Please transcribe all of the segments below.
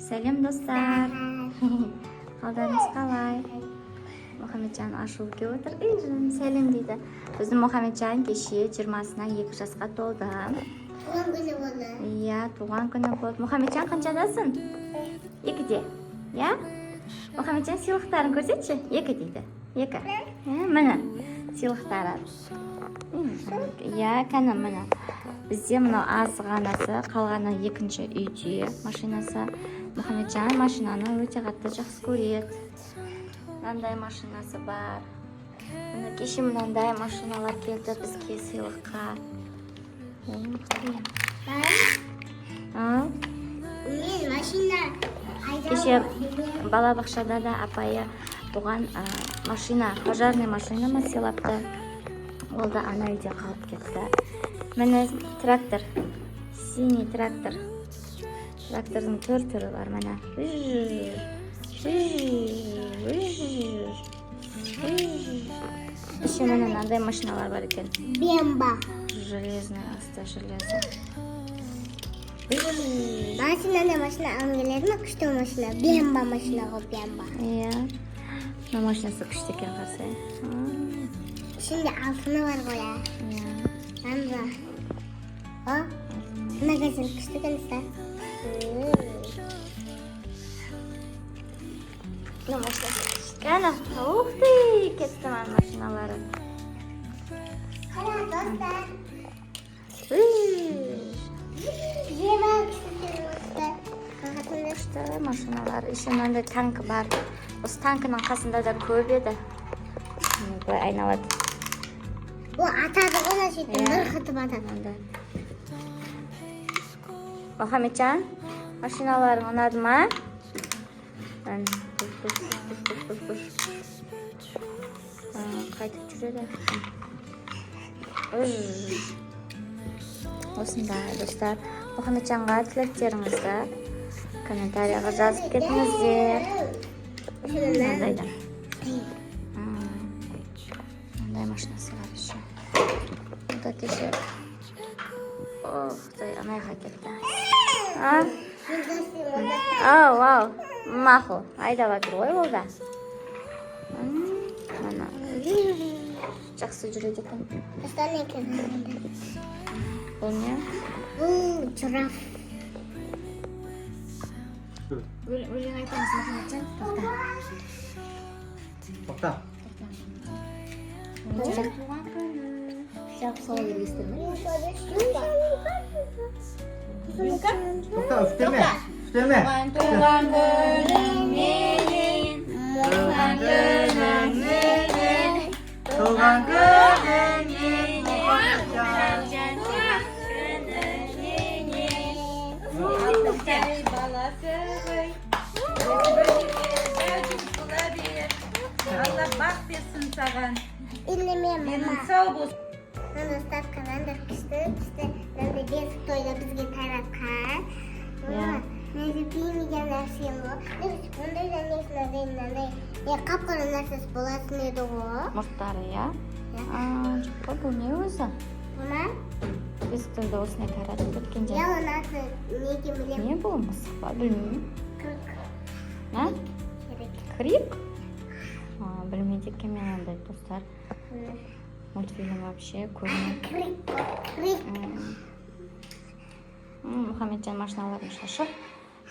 Сәлем достар. Қалдарыңыз қалай? Мұхамеджан ашылып келіп отыр. Сәлем дейді. Біздің Мұхамеджан кеше 20-сына 2 жасқа толды. Туған күні болды. Иә, туған күні болды. Мұхамеджан қаншадасың? 2-де. Иә? Мұхамеджан сыйлықтарын көрсетші. 2 дейді. 2. Міне сыйлықтары. Иә, кәні міне. Бізде мынау азғанасы, қалғаны 2-ші үйде машинасы. Мұхамеджан машинаны өте қатты жақсы көреді. Мынандай машинасы бар. Міне кеше мынандай машиналар келді бізге сыйлыққа. Мен машина Кеше балабақшада да апайы туған машина, пожарный машинаны сыйлапты. Ол да ана үйде қалып кетті. Міне трактор, синий трактор. Трактордың түрі бар міне. Еще міне мынандай машиналар бар екен. Бемба. Железный, железо. Машинаны машина алып келеді ме? Күшті машина. Бемба машина ғой, бемба. Иә. Мына машинасы күшті екен қарсы. Ішінде алтыны бар ғой, иә. Иә. Анда. Мына газель күшті екен, Мына машинасы күшті. Кәні, ух ты, кетті маған машиналары. Қара, достар. Күшті машиналар. Еще мынандай танк бар. Осы танкінің қасында да көп еді. Бұлай айналады. Бұл атады ғана сөйтіп нұрқытып атады. Мұхамеджан, машиналарың ұнады ма? Қайтып жүреді. Осындай достар. Мұхамеджанға тілектеріңізді комментарияға жазып кетіңіздер. Мынандайда. Мынандай машинасы бар еще. Бұда кеше. Ох, анайға кетті. Вау, мақұл. Айдап жатыр ғой ол да. Жақсы жүреді екен. Бұл не? Бұл жираф. Өлең айтамыз Мұхамеджан. Тоқта. Жалпы солай елестір ме? Тоқта, үстеме. Үстеме. Туған күнің менен, туған күнің менен, туған күнің менен, Мұхамеджан күнің менен. Баласы ғой. Алла бақ берсін саған. Менің сау болсын. Достар, қанандар күшті. Мынандай бесік тойда бізге таратқан. Мен білмеген нәрсем ғой. Ондай да мынандай қап-қара нәрсесі болатын еді ғой. Мұрттары, иә? Жоқ, бұл не өзі? Бұна? Бесік тойда осындай таратып өткенде. Я оның аты неге білемін? Не бұл мысық па? Білмеймін. Крик. Крик? Білмейді екен мен ондай достар. Мультфильм вообще көрмейді. Крик. Мұхамеджан машиналарын шашып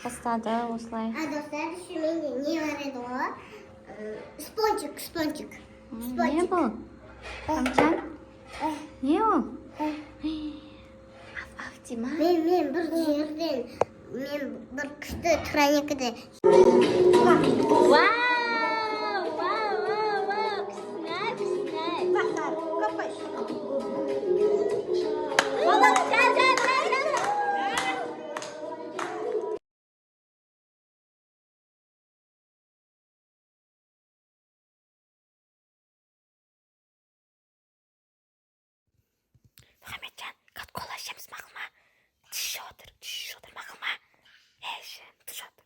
бастады осылай. Достар, еще менде не бар еді ғой? Спончик. Не бұл? Мұхамеджан? Не ол? Аф ма? Мен бір жерден, мен бір күшті троникіде. Вау! Мұхамеджан, кола ішеміз мақыл ма? Түш отыр мақыл ма? Түш отыр.